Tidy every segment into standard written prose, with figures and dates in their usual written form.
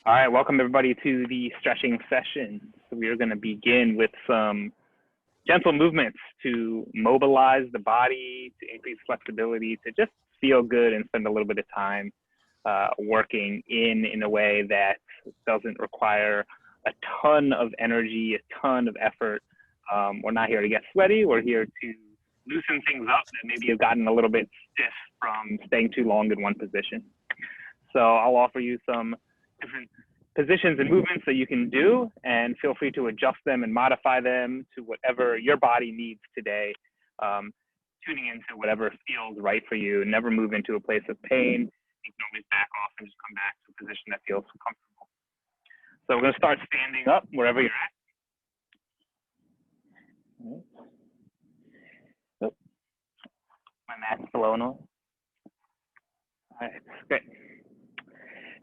All right, welcome everybody to the stretching session. So we are going to begin with some gentle movements to mobilize the body, to increase flexibility, to just feel good and spend a little bit of time working in a way that doesn't require a ton of energy, a ton of effort. We're not here to get sweaty. We're here to loosen things up that maybe have gotten a little bit stiff from staying too long in one position. So I'll offer you some different positions and movements that you can do, and feel free to adjust them and modify them to whatever your body needs today, tuning into whatever feels right for you. Never move into a place of pain. You can always back off and just come back to a position that feels comfortable. So we're going to start standing up wherever you're at. Oh, my mat's blowing on. All right, great.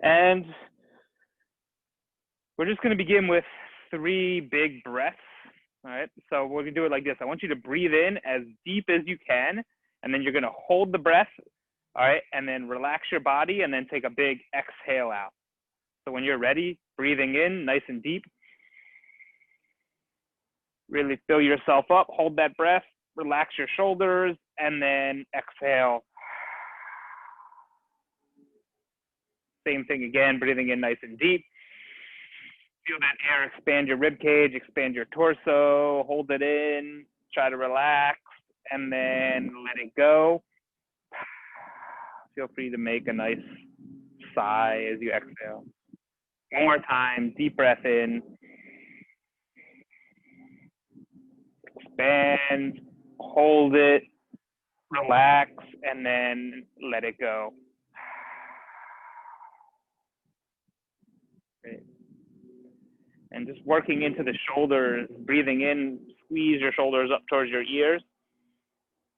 And we're just going to begin with 3 big breaths. All right, so we're going to do it like this. I want you to breathe in as deep as you can, and then you're going to hold the breath, all right, and then relax your body, and then take a big exhale out. So when you're ready, breathing in nice and deep, really fill yourself up, hold that breath, relax your shoulders, and then exhale. Same thing again, breathing in nice and deep. Feel that air expand your rib cage, expand your torso, hold it in, try to relax, and then let it go. Feel free to make a nice sigh as you exhale. One more time, deep breath in. Expand, hold it, relax, and then let it go. Great. And just working into the shoulders, breathing in, squeeze your shoulders up towards your ears.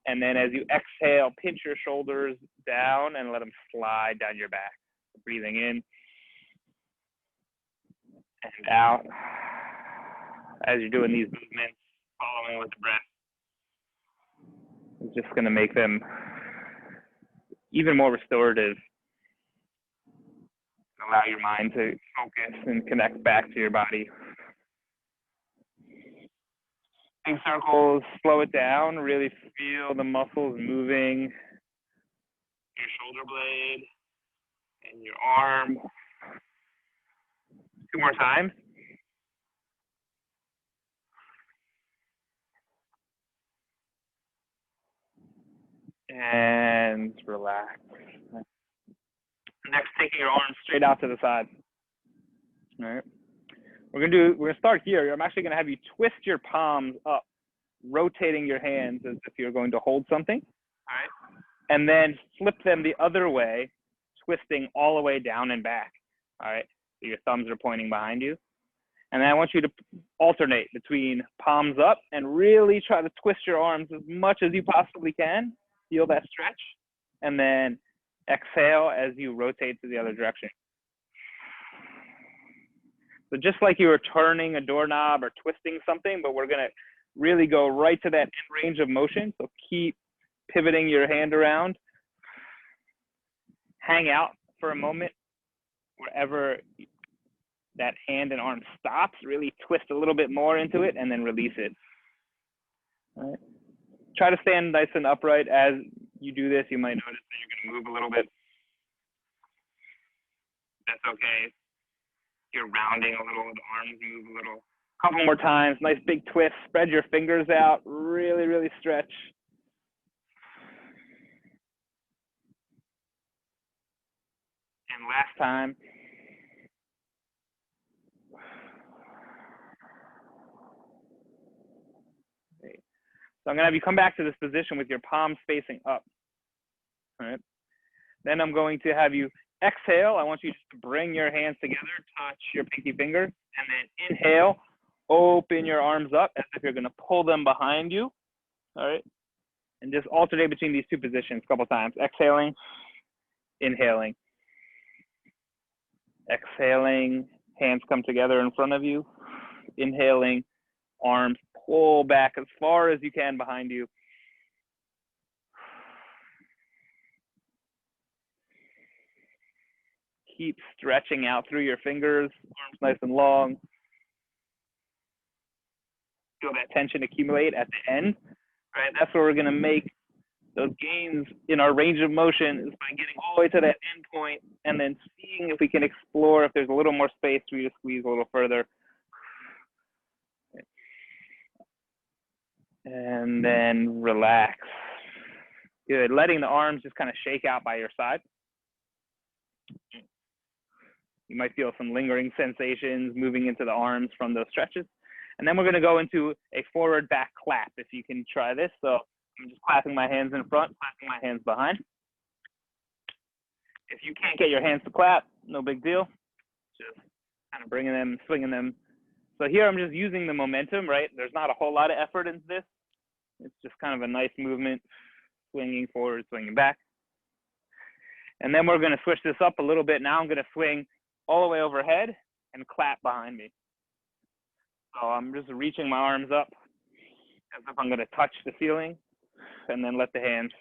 And then as you exhale, pinch your shoulders down and let them slide down your back. Breathing in and out. As you're doing these movements, following with the breath, it's just going to make them even more restorative. Allow your mind to focus and connect back to your body. Big circles, slow it down, really feel the muscles moving, your shoulder blade and your arm. 2 more times. And relax. Next, taking your arms straight out to the side. All right. We're gonna start here. I'm actually gonna have you twist your palms up, rotating your hands as if you're going to hold something. All right. And then flip them the other way, twisting all the way down and back. All right. So your thumbs are pointing behind you. And then I want you to alternate between palms up and really try to twist your arms as much as you possibly can. Feel that stretch. And then exhale as you rotate to the other direction. So just like you were turning a doorknob or twisting something, but we're gonna really go right to that range of motion. So keep pivoting your hand around. Hang out for a moment wherever that hand and arm stops. Really twist a little bit more into it and then release it. All right. Try to stand nice and upright. As you do this, you might notice that you're going to move a little bit. That's okay. You're rounding a little, the arms move a little. A couple more times, nice big twist. Spread your fingers out, really, really stretch. And last time. Okay. So I'm gonna have you come back to this position with your palms facing up. All right. Then I'm going to have you exhale. I want you just to bring your hands together, touch your pinky finger, and then inhale, open your arms up as if you're gonna pull them behind you. All right. And just alternate between these 2 positions a couple times. Exhaling, inhaling. Exhaling, hands come together in front of you. Inhaling, arms pull back as far as you can behind you. Keep stretching out through your fingers, arms nice and long. Feel that tension accumulate at the end, right? That's where we're gonna make those gains in our range of motion, is by getting all the way to that end point and then seeing if we can explore if there's a little more space for you to squeeze a little further. And then relax. Good, letting the arms just kind of shake out by your side. You might feel some lingering sensations moving into the arms from those stretches. And then we're gonna go into a forward back clap, if you can try this. So I'm just clapping my hands in front, clapping my hands behind. If you can't get your hands to clap, no big deal. Just kind of bringing them, swinging them. So here I'm just using the momentum, right? There's not a whole lot of effort into this. It's just kind of a nice movement, swinging forward, swinging back. And then we're gonna switch this up a little bit. Now I'm gonna swing all the way overhead and clap behind me. So I'm just reaching my arms up as if I'm gonna touch the ceiling, and then let the hands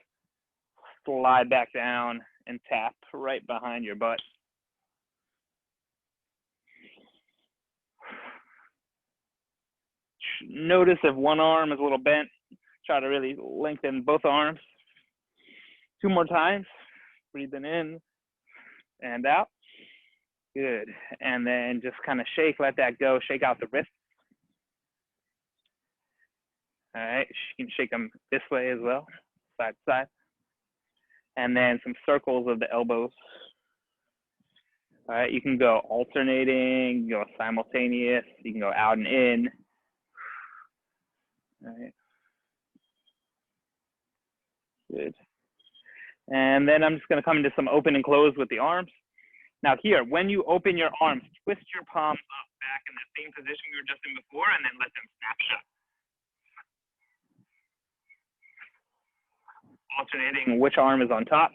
slide back down and tap right behind your butt. Notice if one arm is a little bent, try to really lengthen both arms. 2 more times, breathing in and out. Good, and then just kind of shake, let that go, shake out the wrists. All right, you can shake them this way as well, side to side. And then some circles of the elbows. All right, you can go alternating, you can go simultaneous, you can go out and in. All right. Good. And then I'm just gonna come into some open and close with the arms. Now here, when you open your arms, twist your palms up back in the same position we were just in before, and then let them snap shut. Alternating which arm is on top.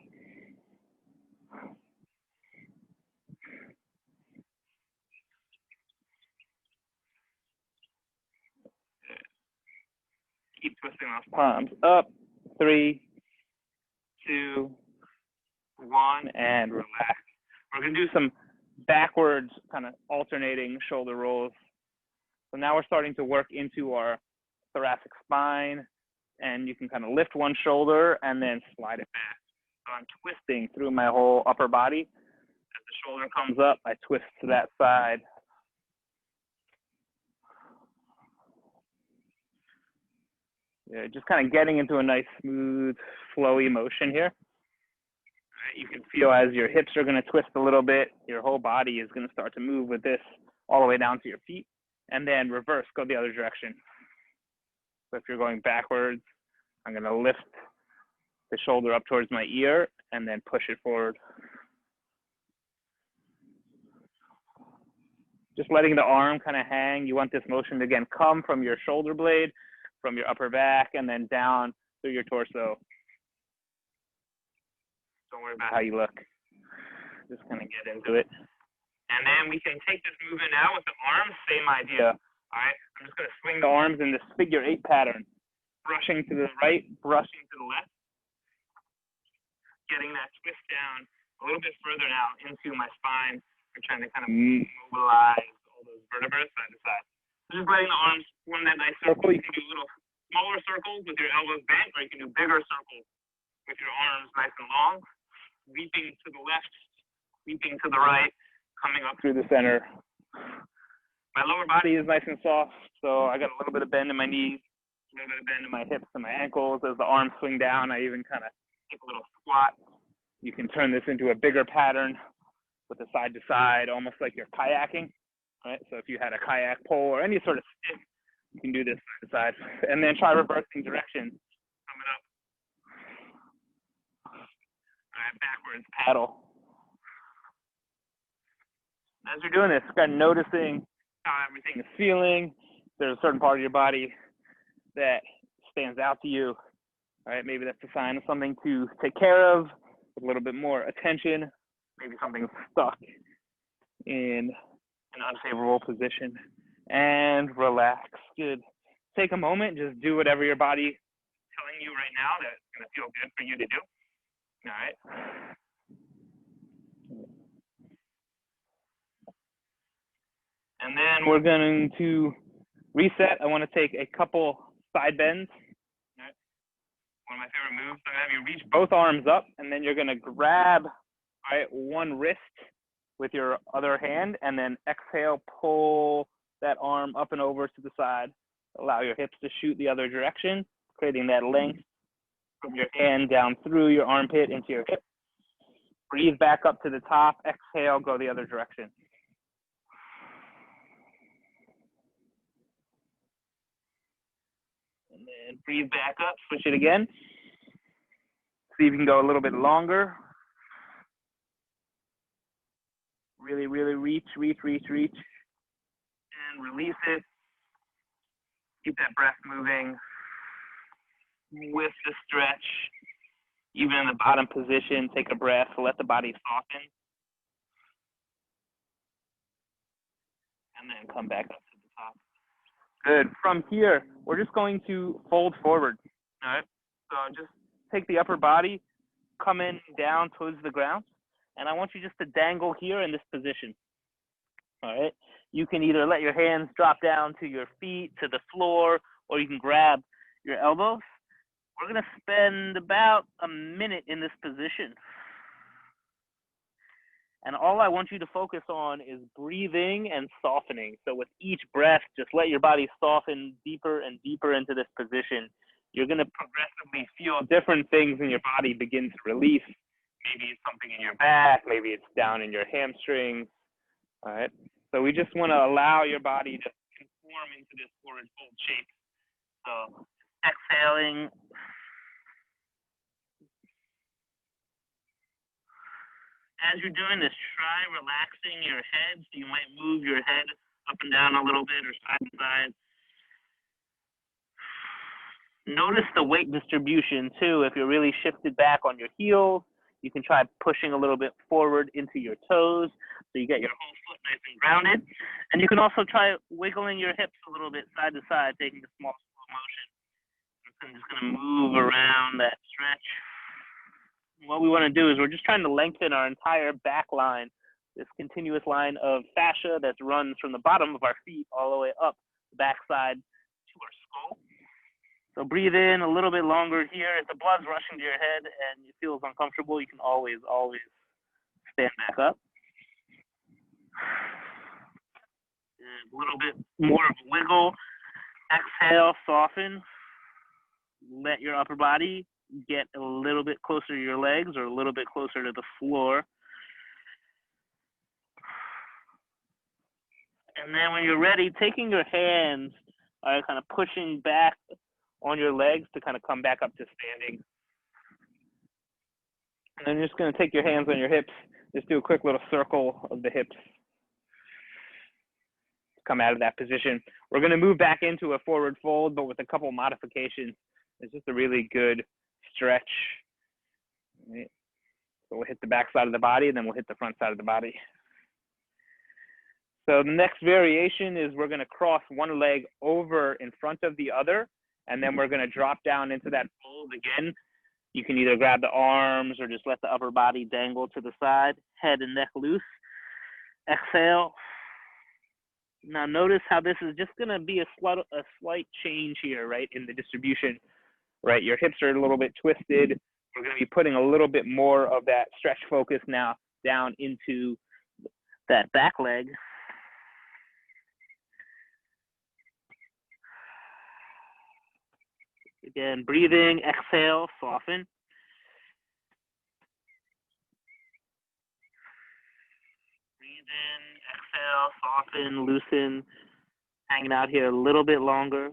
Keep twisting those palms up. 3, 2, 1, and relax. We're gonna do some backwards kind of alternating shoulder rolls. So now we're starting to work into our thoracic spine, and you can kind of lift one shoulder and then slide it back. So I'm twisting through my whole upper body. As the shoulder comes up, I twist to that side. Yeah, just kind of getting into a nice, smooth, flowy motion here. You can feel as your hips are going to twist a little bit, your whole body is going to start to move with this all the way down to your feet. And then reverse, go the other direction. So if you're going backwards, I'm going to lift the shoulder up towards my ear and then push it forward. Just letting the arm kind of hang. You want this motion to, again, come from your shoulder blade, from your upper back, and then down through your torso. Don't worry about how you look. Just kind of get into it. And then we can take this movement now with the arms, same idea. All right, I'm just going to swing the arms in this figure 8 pattern. Brushing to the right, brushing to the left. Getting that twist down a little bit further now into my spine. I'm trying to kind of mobilize all those vertebrae side to side. So just letting the arms form that nice circle. You can do little smaller circles with your elbows bent, or you can do bigger circles with your arms nice and long. Sweeping to the left, sweeping to the right, coming up through the center. My lower body is nice and soft, so I got a little bit of bend in my knees, a little bit of bend in my hips and my ankles. As the arms swing down, I even kind of take a little squat. You can turn this into a bigger pattern with the side to side, almost like you're kayaking, right? So if you had a kayak pole or any sort of stick, you can do this side to side. And then try reversing direction, coming up. All right, backwards paddle. As you're doing this, kind of noticing how everything is feeling. There's a certain part of your body that stands out to you. All right, maybe that's a sign of something to take care of, with a little bit more attention. Maybe something's stuck in an unfavorable position. And relax. Good. Take a moment, just do whatever your body's telling you right now that's going to feel good for you to do. All right. And then we're going to reset. I want to take a couple side bends. Right. One of my favorite moves. So I have you reach both arms up, and then you're going to grab one wrist with your other hand, and then exhale, pull that arm up and over to the side. Allow your hips to shoot the other direction, creating that length from your hand down through your armpit into your hip. Breathe back up to the top. Exhale, go the other direction. And then breathe back up, switch it again. See if you can go a little bit longer. Really, really reach. And release it. Keep that breath moving with the stretch. Even in the bottom position, take a breath, let the body soften. And then come back up to the top. Good. From here, we're just going to fold forward. All right. So just take the upper body, come in down towards the ground. And I want you just to dangle here in this position. All right. You can either let your hands drop down to your feet, to the floor, or you can grab your elbows. We're going to spend about a minute in this position. And all I want you to focus on is breathing and softening. So with each breath, just let your body soften deeper and deeper into this position. You're going to progressively feel different things in your body begin to release. Maybe it's something in your back, maybe it's down in your hamstrings. All right. So we just want to allow your body to conform into this forward fold shape. So exhaling. As you're doing this, try relaxing your head. So you might move your head up and down a little bit or side to side. Notice the weight distribution too. If you're really shifted back on your heels, you can try pushing a little bit forward into your toes so you get your whole foot nice and grounded. And you can also try wiggling your hips a little bit side to side, taking a small slow motion. I'm just going to move around that stretch. What we want to do is we're just trying to lengthen our entire back line, this continuous line of fascia that runs from the bottom of our feet all the way up the backside to our skull. So breathe in a little bit longer here. If the blood's rushing to your head and it feels uncomfortable, you can always stand back up. A little bit more of a wiggle. Exhale, soften. Let your upper body get a little bit closer to your legs or a little bit closer to the floor. And then when you're ready, taking your hands, kind of pushing back on your legs to kind of come back up to standing. And then you're just going to take your hands on your hips, just do a quick little circle of the hips. Come out of that position. We're going to move back into a forward fold, but with a couple modifications. It's just a really good stretch. Right. So we'll hit the back side of the body, and then we'll hit the front side of the body. So the next variation is we're going to cross one leg over in front of the other, and then we're going to drop down into that fold again. You can either grab the arms or just let the upper body dangle to the side, head and neck loose. Exhale. Now notice how this is just going to be a slight change here, right, in the distribution. Right, your hips are a little bit twisted. We're going to be putting a little bit more of that stretch focus now down into that back leg. Again, breathing, exhale, soften. Breathe in, exhale, soften, loosen. Hanging out here a little bit longer.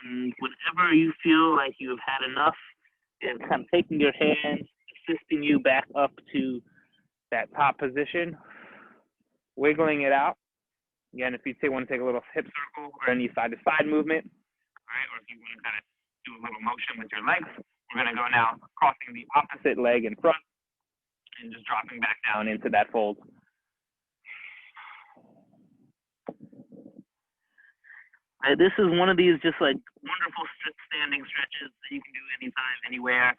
And whenever you feel like you've had enough, and kind of taking your hands, assisting you back up to that top position, wiggling it out. Again, if you want to take a little hip circle or any side-to-side movement, right? Or if you want to kind of do a little motion with your legs, we're going to go now crossing the opposite leg in front and just dropping back down into that fold. This is one of these just like wonderful standing stretches that you can do anytime, anywhere.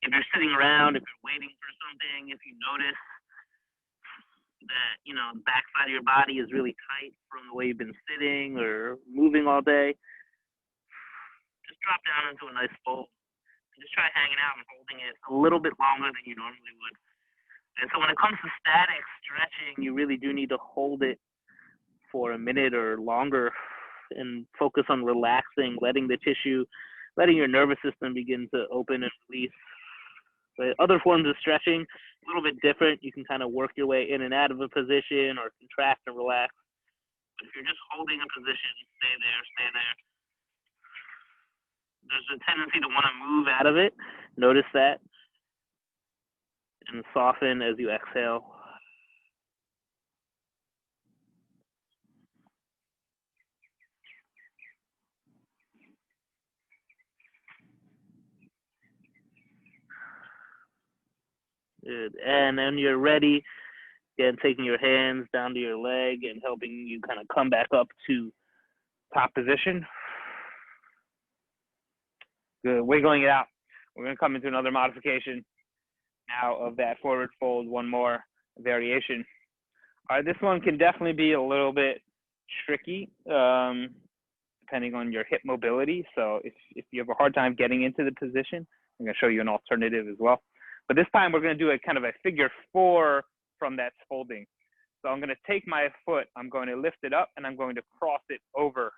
If you're sitting around, if you're waiting for something, if you notice that, you know, the backside of your body is really tight from the way you've been sitting or moving all day, just drop down into a nice fold. And just try hanging out and holding it a little bit longer than you normally would. And so when it comes to static stretching, you really do need to hold it for a minute or longer and focus on relaxing, letting the tissue, letting your nervous system begin to open and release. But other forms of stretching, a little bit different. You can kind of work your way in and out of a position or contract and relax. But if you're just holding a position, stay there, stay there. There's a tendency to want to move out of it. Notice that. And soften as you exhale. Good. And then you're ready, again, taking your hands down to your leg and helping you kind of come back up to top position. Good. Wiggling it out. We're going to come into another modification now of that forward fold, one more variation. All right, this one can definitely be a little bit tricky depending on your hip mobility. So if you have a hard time getting into the position, I'm going to show you an alternative as well. But this time we're going to do a kind of a figure 4 from that folding. So I'm going to take my foot, I'm going to lift it up, and I'm going to cross it over.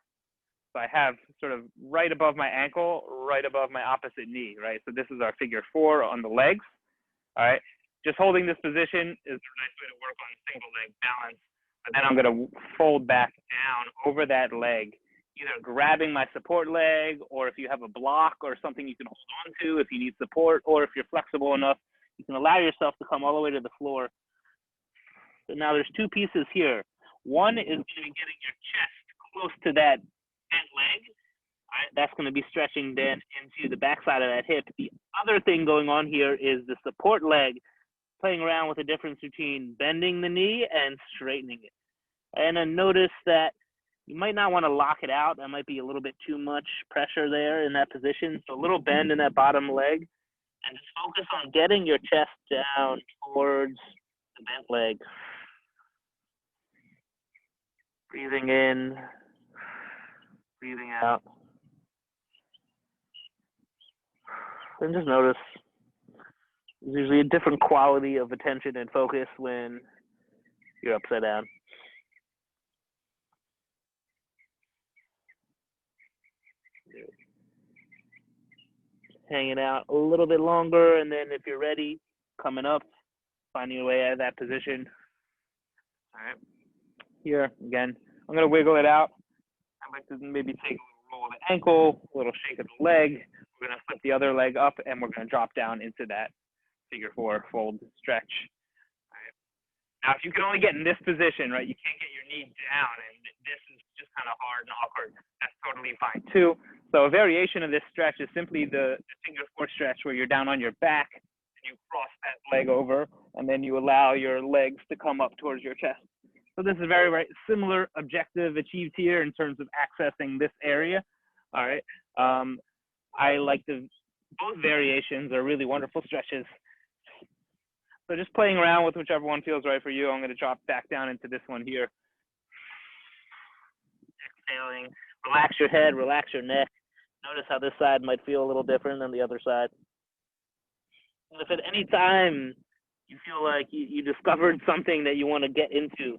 So I have sort of right above my ankle, right above my opposite knee, right? So this is our figure 4 on the legs, all right? Just holding this position is a nice way to work on single leg balance. But then I'm going to fold back down over that leg, either grabbing my support leg, or if you have a block or something you can hold on to if you need support, or if you're flexible enough, you can allow yourself to come all the way to the floor. So now there's two pieces here. One is going to be getting your chest close to that bent leg. All right, that's going to be stretching then into the backside of that hip. The other thing going on here is the support leg, playing around with the difference between bending the knee and straightening it. And then notice that you might not want to lock it out. That might be a little bit too much pressure there in that position. So a little bend in that bottom leg, and just focus on getting your chest down towards the bent leg. Breathing in, breathing out. And just notice there's usually a different quality of attention and focus when you're upside down. Hanging out a little bit longer, and then if you're ready, coming up, finding your way out of that position. All right. Here, again, I'm going to wiggle it out. I'd like to maybe take a little roll of the ankle, a little shake of the leg. We're going to flip the other leg up, and we're going to drop down into that figure 4 fold stretch. All right. Now, if you can only get in this position, right, you can't get your knee down, and this is just kind of hard and awkward. That's totally fine, too. So a variation of this stretch is simply the figure 4 stretch where you're down on your back, and you cross that leg over, and then you allow your legs to come up towards your chest. So this is very, very similar objective achieved here in terms of accessing this area. All right. I like both variations are really wonderful stretches. So just playing around with whichever one feels right for you. I'm going to drop back down into this one here. Exhaling. Relax your head, relax your neck. Notice how this side might feel a little different than the other side. And if at any time you feel like you discovered something that you want to get into,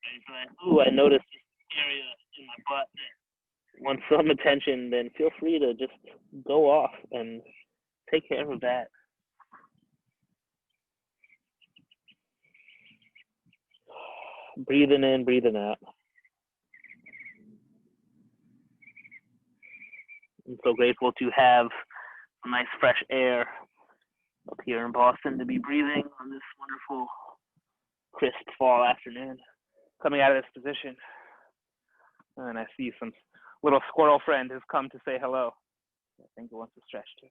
and you're like, ooh, I noticed this area in my butt that wants some attention, then feel free to just go off and take care of that. Breathing in, breathing out. I'm so grateful to have some nice fresh air up here in Boston to be breathing on this wonderful, crisp fall afternoon. Coming out of this position, and I see some little squirrel friend has come to say hello. I think it wants to stretch too.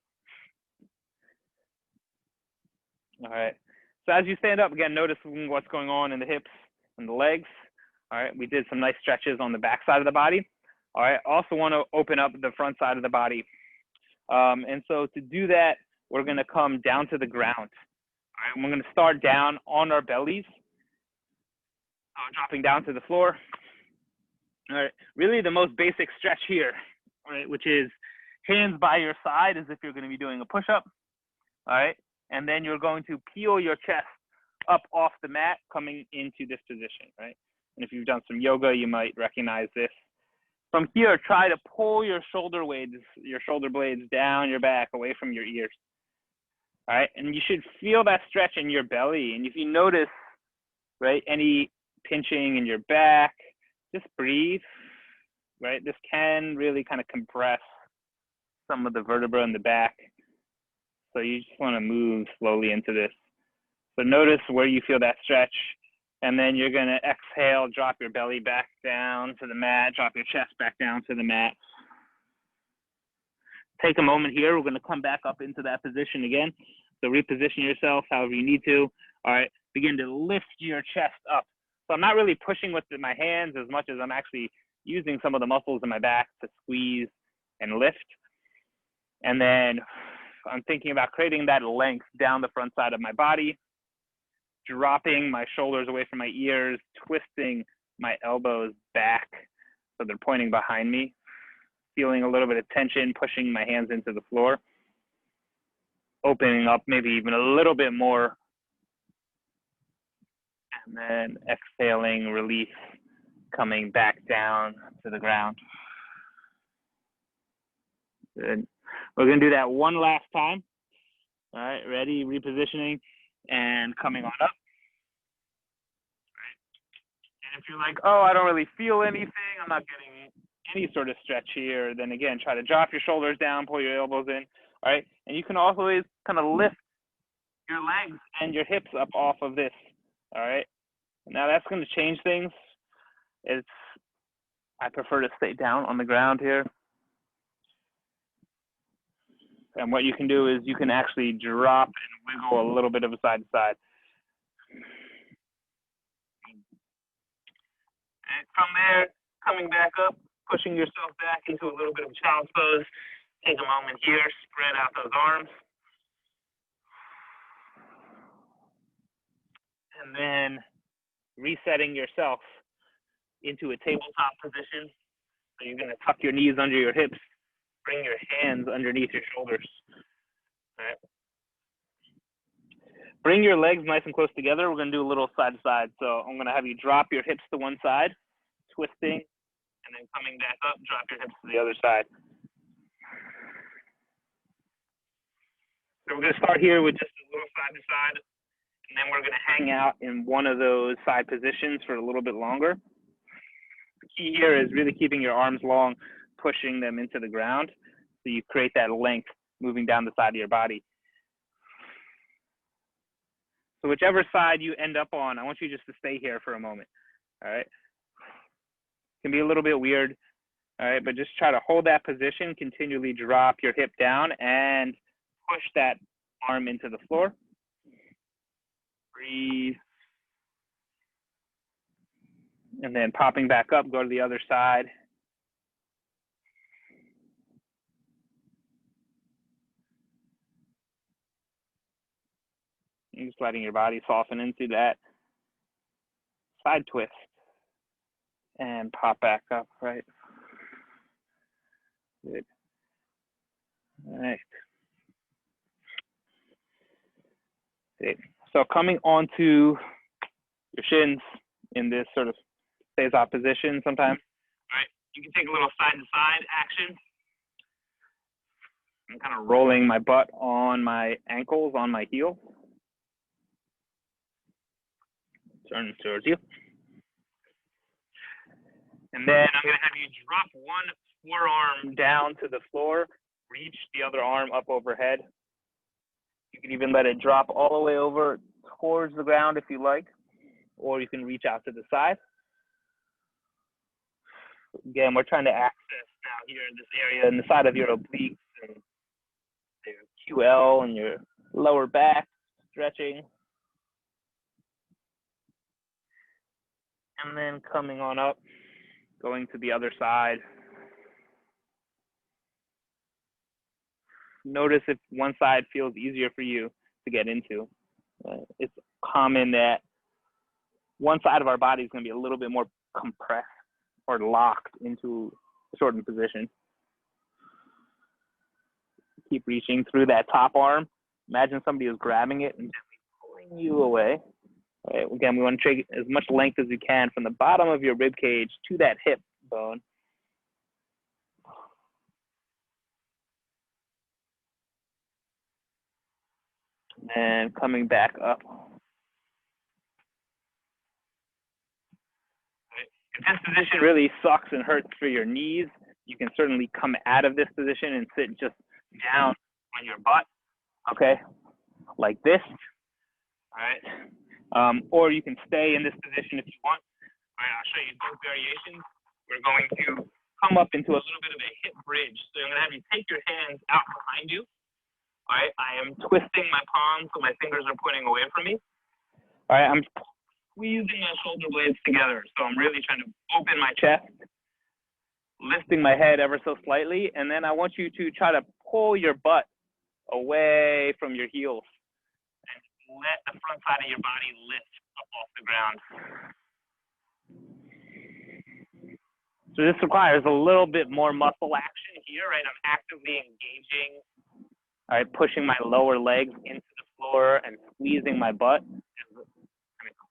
All right. So as you stand up, again, notice what's going on in the hips and the legs. All right. We did some nice stretches on the back side of the body. All right, also want to open up the front side of the body. And so to do that, we're going to come down to the ground. All right, we're going to start down on our bellies, dropping down to the floor. All right, really the most basic stretch here, right, which is hands by your side as if you're going to be doing a push-up. All right, and then you're going to peel your chest up off the mat, coming into this position, right? And if you've done some yoga, you might recognize this. From here, try to pull your shoulder blades down your back, away from your ears. All right, and you should feel that stretch in your belly. And if you notice, right, any pinching in your back, just breathe, right? This can really kind of compress some of the vertebra in the back. So you just want to move slowly into this. So notice where you feel that stretch. And then you're going to exhale, drop your belly back down to the mat, drop your chest back down to the mat. Take a moment here. We're going to come back up into that position again. So reposition yourself however you need to. All right, begin to lift your chest up. So I'm not really pushing with my hands as much as I'm actually using some of the muscles in my back to squeeze and lift. And then I'm thinking about creating that length down the front side of my body, dropping my shoulders away from my ears, twisting my elbows back so they're pointing behind me, feeling a little bit of tension, pushing my hands into the floor, opening up maybe even a little bit more, and then exhaling, release, coming back down to the ground. Good. We're going to do that one last time. All right, ready, repositioning, and coming on up. And if you're like, oh, I don't really feel anything, I'm not getting any sort of stretch here, then again, try to drop your shoulders down, pull your elbows in, all right? And you can always kind of lift your legs and your hips up off of this, all right? Now that's going to change things. I prefer to stay down on the ground here. And what you can do is you can actually drop and wiggle a little bit of a side to side. And from there, coming back up, pushing yourself back into a little bit of child's pose. Take a moment here, spread out those arms. And then resetting yourself into a tabletop position. So you're going to tuck your knees under your hips, bring your hands underneath your shoulders. All right. Bring your legs nice and close together. We're going to do a little side to side. So I'm going to have you drop your hips to one side, twisting, and then coming back up, drop your hips to the other side. So we're going to start here with just a little side to side, and then we're going to hang out in one of those side positions for a little bit longer. The key here is really keeping your arms long, pushing them into the ground, so you create that length moving down the side of your body. So whichever side you end up on, I want you just to stay here for a moment, all right? It can be a little bit weird, all right, but just try to hold that position, continually drop your hip down and push that arm into the floor. Breathe. And then popping back up, go to the other side. And just letting your body soften into that side twist. And pop back up, right? Good. All right. Good. So coming onto your shins in this sort of face-off position sometimes. All right, you can take a little side-to-side action. I'm kind of rolling my butt on my ankles, on my heel. Turn towards you. And then I'm going to have you drop one forearm down to the floor, reach the other arm up overhead. You can even let it drop all the way over towards the ground if you like, or you can reach out to the side. Again, we're trying to access now here in this area, in the side of your obliques and your QL and your lower back, stretching. And then coming on up, going to the other side. Notice if one side feels easier for you to get into. It's common that one side of our body is going to be a little bit more compressed or locked into a shortened position. Keep reaching through that top arm. Imagine somebody is grabbing it and gently pulling you away. All right, again, we want to take as much length as we can from the bottom of your rib cage to that hip bone. And coming back up. If this position really sucks and hurts for your knees, you can certainly come out of this position and sit just down on your butt, okay, like this, all right? Or you can stay in this position if you want. All right, I'll show you both variations. We're going to come up into a little bit of a hip bridge. So I'm going to have you take your hands out behind you. All right, I am twisting my palms so my fingers are pointing away from me. All right, I'm squeezing my shoulder blades together. So I'm really trying to open my chest, lifting my head ever so slightly. And then I want you to try to pull your butt away from your heels and let the front side of your body lift up off the ground. So this requires a little bit more muscle action here, right? I'm actively engaging, all right, pushing my lower legs into the floor and squeezing my butt, and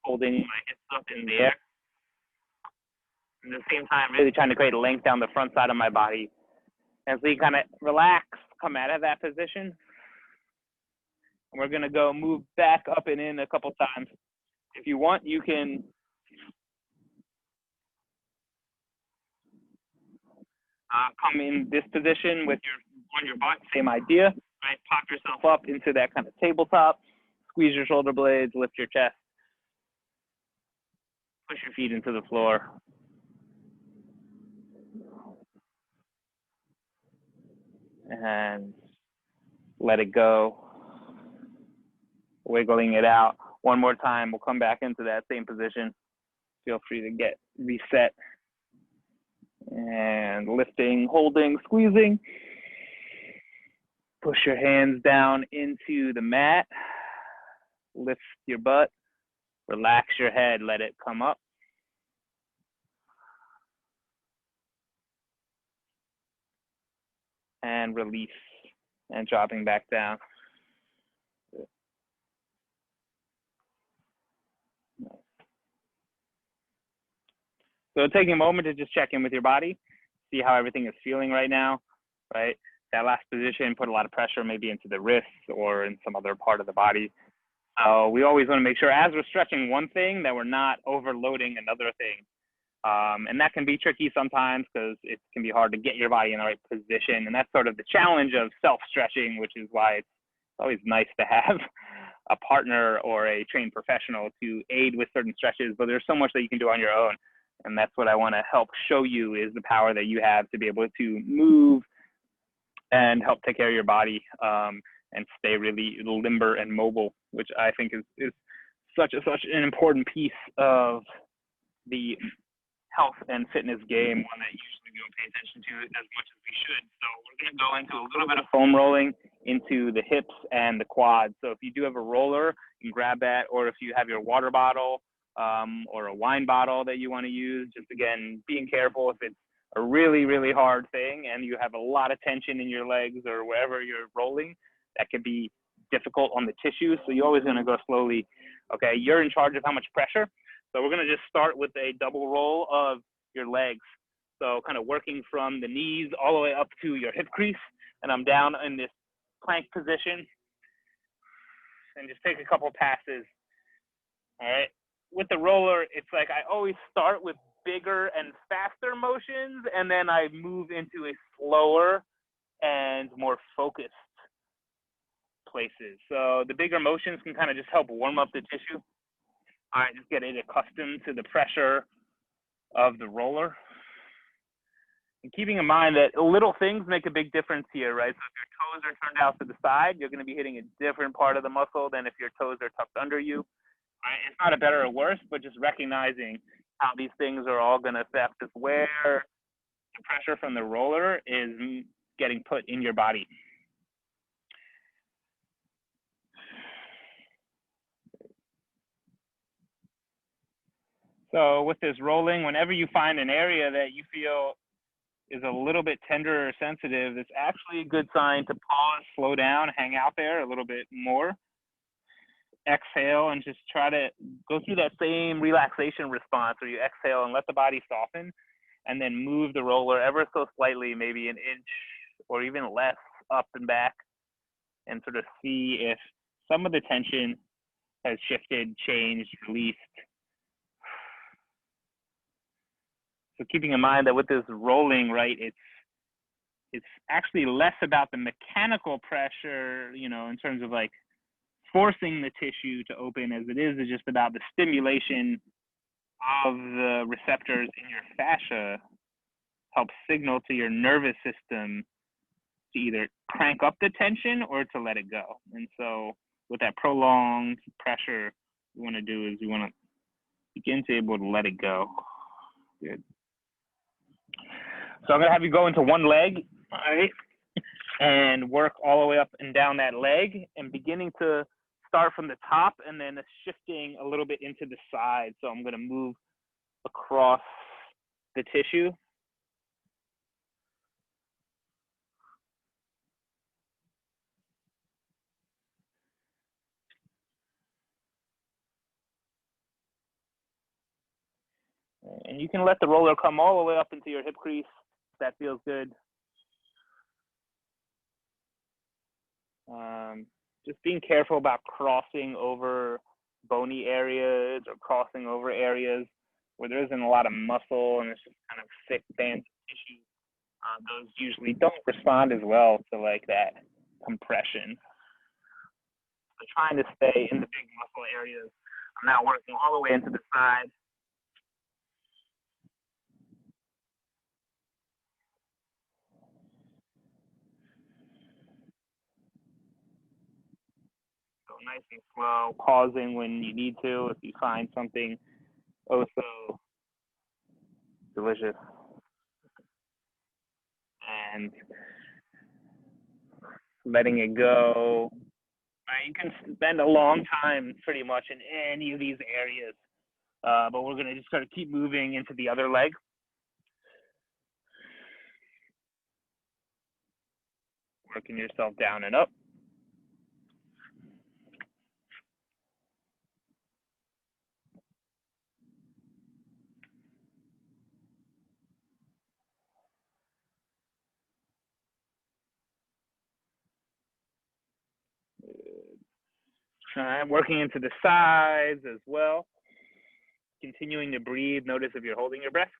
holding my hips up in the air. At the same time, really trying to create length down the front side of my body. As we kind of relax, come out of that position. And we're going to go move back up and in a couple times. If you want, you can come in this position with on your butt, same idea, right? Pop yourself up into that kind of tabletop, squeeze your shoulder blades, lift your chest, push your feet into the floor. And let it go, wiggling it out. One more time, we'll come back into that same position. Feel free to get reset. And lifting, holding, squeezing. Push your hands down into the mat. Lift your butt. Relax your head, let it come up. And release, and dropping back down. So taking a moment to just check in with your body, see how everything is feeling right now, right? That last position put a lot of pressure maybe into the wrists or in some other part of the body. We always want to make sure as we're stretching one thing that we're not overloading another thing. And that can be tricky sometimes because it can be hard to get your body in the right position. And that's sort of the challenge of self-stretching, which is why it's always nice to have a partner or a trained professional to aid with certain stretches, but there's so much that you can do on your own. And that's what I want to help show you is the power that you have to be able to move and help take care of your body and stay really limber and mobile, which I think is such an important piece of the health and fitness game, one that usually we don't pay attention to as much as we should. So we're going to go into a little bit of foam rolling into the hips and the quads. So if you do have a roller, you can grab that, or if you have your water bottle or a wine bottle that you want to use, just again, being careful if it's a really, really hard thing and you have a lot of tension in your legs or wherever you're rolling, that could be difficult on the tissue. So you're always going to go slowly. Okay, you're in charge of how much pressure. So we're going to just start with a double roll of your legs. So kind of working from the knees all the way up to your hip crease. And I'm down in this plank position. And just take a couple passes. All right. With the roller, it's like I always start with bigger and faster motions, and then I move into a slower and more focused places. So the bigger motions can kind of just help warm up the tissue. All right, just getting accustomed to the pressure of the roller. And keeping in mind that little things make a big difference here, right? So if your toes are turned out to the side, you're going to be hitting a different part of the muscle than if your toes are tucked under you. All right, it's not a better or worse, but just recognizing how these things are all going to affect is where the pressure from the roller is getting put in your body. So with this rolling, whenever you find an area that you feel is a little bit tender or sensitive, it's actually a good sign to pause, slow down, hang out there a little bit more. Exhale and just try to go through that same relaxation response where you exhale and let the body soften, and then move the roller ever so slightly, maybe an inch or even less up and back, and sort of see if some of the tension has shifted, changed, released. So keeping in mind that with this rolling, right, it's actually less about the mechanical pressure, you know, in terms of like forcing the tissue to open, as it is just about the stimulation of the receptors in your fascia helps signal to your nervous system to either crank up the tension or to let it go. And so with that prolonged pressure, what you want to do is you want to begin to be able to let it go. Good. So I'm going to have you go into one leg, all right, and work all the way up and down that leg, and beginning to start from the top and then shifting a little bit into the side. So I'm going to move across the tissue. And you can let the roller come all the way up into your hip crease. That feels good. Just being careful about crossing over bony areas or crossing over areas where there isn't a lot of muscle and it's just kind of thick bands of tissue. Those usually don't respond as well to like that compression. So trying to stay in the big muscle areas. I'm now working all the way into the side. So nice and slow, pausing when you need to if you find something oh so delicious. And letting it go. You can spend a long time pretty much in any of these areas, but we're going to just sort of keep moving into the other leg. Working yourself down and up. Working into the sides as well. Continuing to breathe. Notice if you're holding your breath.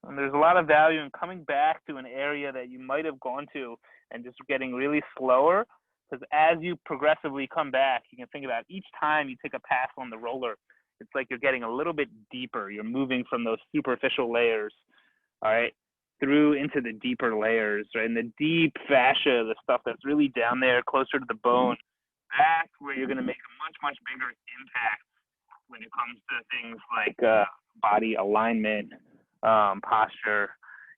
And there's a lot of value in coming back to an area that you might have gone to and just getting really slower, because as you progressively come back, you can think about each time you take a pass on the roller, it's like you're getting a little bit deeper. You're moving from those superficial layers, all right, through into the deeper layers, right? And the deep fascia, the stuff that's really down there closer to the bone, that's where you're going to make a much, much bigger impact when it comes to things like body alignment, posture.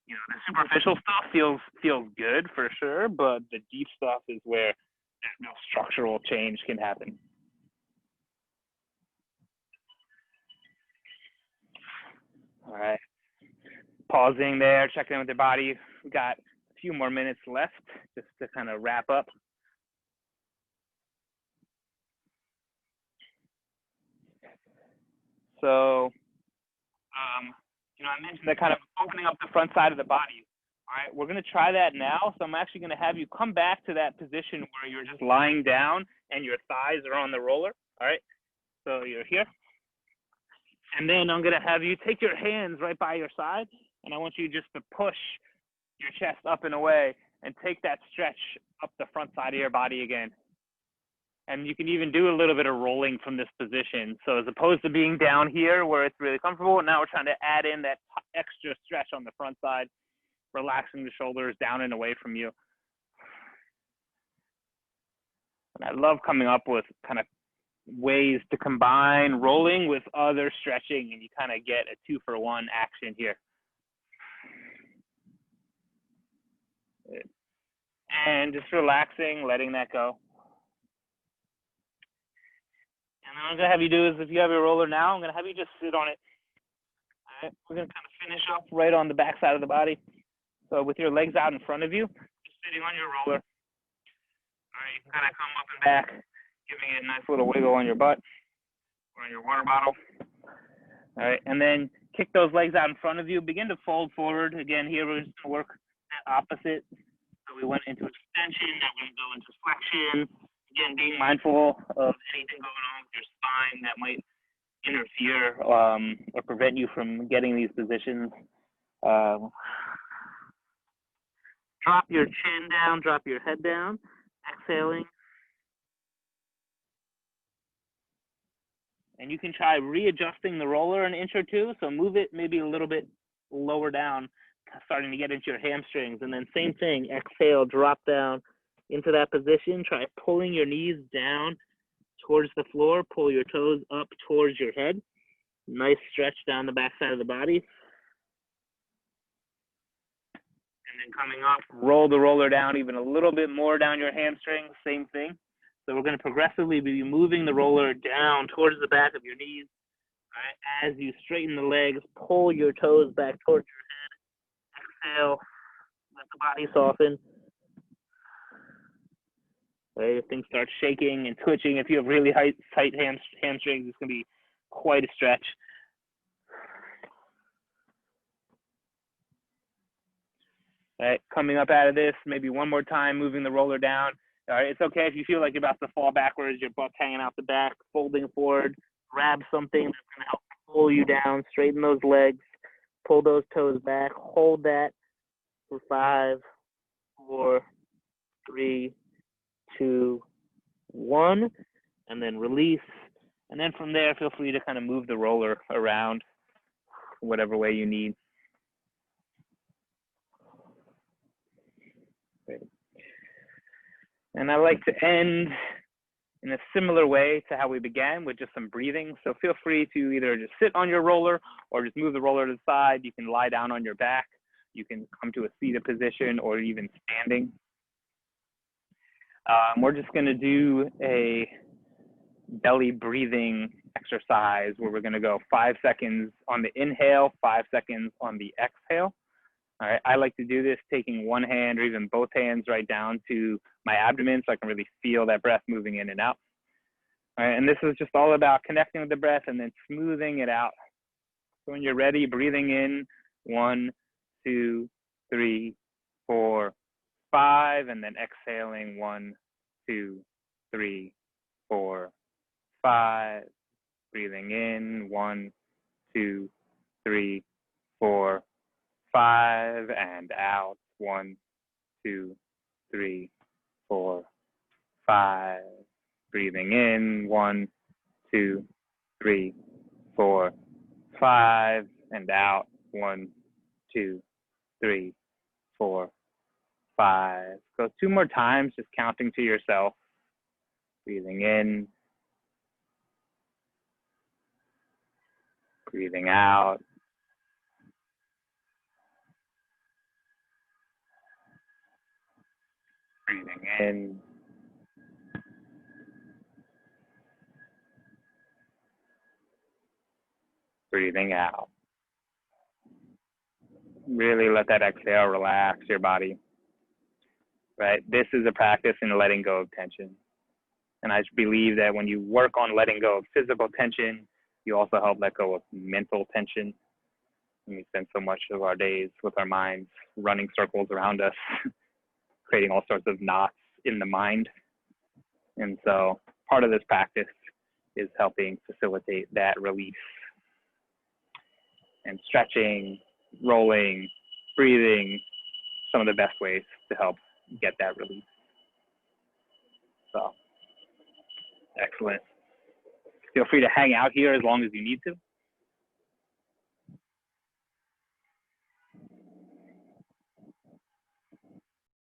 You know, the superficial stuff feels good for sure, but the deep stuff is where real structural change can happen. All right. Pausing there, checking in with the body. We got a few more minutes left just to kind of wrap up. So, you know, I mentioned that kind of opening up the front side of the body. All right, we're going to try that now. So I'm actually going to have you come back to that position where you're just lying down and your thighs are on the roller. All right, so you're here. And then I'm going to have you take your hands right by your side, and I want you just to push your chest up and away and take that stretch up the front side of your body again. And you can even do a little bit of rolling from this position. So as opposed to being down here where it's really comfortable, now we're trying to add in that extra stretch on the front side, relaxing the shoulders down and away from you. And I love coming up with kind of ways to combine rolling with other stretching, and you kind of get a 2-for-1 action here. And just relaxing, letting that go. And then what I'm gonna have you do is, if you have your roller now, I'm gonna have you just sit on it. All right, we're gonna kind of finish up right on the back side of the body. So with your legs out in front of you, just sitting on your roller. All right, you can kind of come up and back, giving it a nice little wiggle on your butt or on your water bottle. All right, and then kick those legs out in front of you. Begin to fold forward. Again, here we're just gonna work that opposite. So we went into extension, now we're gonna go into flexion. Again, being mindful of anything going on with your spine that might interfere or prevent you from getting these positions. Drop your chin down, drop your head down, exhaling. And you can try readjusting the roller an inch or two, so move it maybe a little bit lower down, starting to get into your hamstrings. And then same thing, exhale, drop down into that position. Try pulling your knees down towards the floor, pull your toes up towards your head. Nice stretch down the back side of the body. And then coming up, roll the roller down even a little bit more down your hamstrings, same thing. So we're going to progressively be moving the roller down towards the back of your knees. All right, as you straighten the legs, pull your toes back towards your head. Exhale, let the body soften. Right, if things start shaking and twitching, if you have really tight hamstrings, it's going to be quite a stretch. All right, coming up out of this, maybe one more time, moving the roller down. All right, it's okay if you feel like you're about to fall backwards, your butt's hanging out the back, folding forward, grab something that's going to help pull you down, straighten those legs, pull those toes back, hold that for 5, 4, 3, 2, 1, and then release. And then from there, feel free to kind of move the roller around whatever way you need. Great. And I like to end in a similar way to how we began, with just some breathing. So feel free to either just sit on your roller or just move the roller to the side. You can lie down on your back. You can come to a seated position or even standing. We're just going to do a belly breathing exercise where we're going to go 5 seconds on the inhale, 5 seconds on the exhale. All right, I like to do this taking one hand or even both hands right down to my abdomen so I can really feel that breath moving in and out. All right, and this is just all about connecting with the breath and then smoothing it out. So when you're ready, breathing in 1, 2, 3, 4, 5, and then exhaling 1, 2, 3, 4, 5. Breathing in 1, 2, 3, 4, 5, and out 1, 2, 3, 4, 5. Breathing in 1, 2, 3, 4, 5, and out 1, 2, 3, 4, 5. Go 2 more times, just counting to yourself. Breathing in, breathing out. Breathing in. Breathing out. Really let that exhale relax your body. Right? This is a practice in letting go of tension. And I believe that when you work on letting go of physical tension, you also help let go of mental tension. And we spend so much of our days with our minds running circles around us, creating all sorts of knots in the mind. And so part of this practice is helping facilitate that release. And stretching, rolling, breathing, some of the best ways to help get that release. So, excellent. Feel free to hang out here as long as you need to.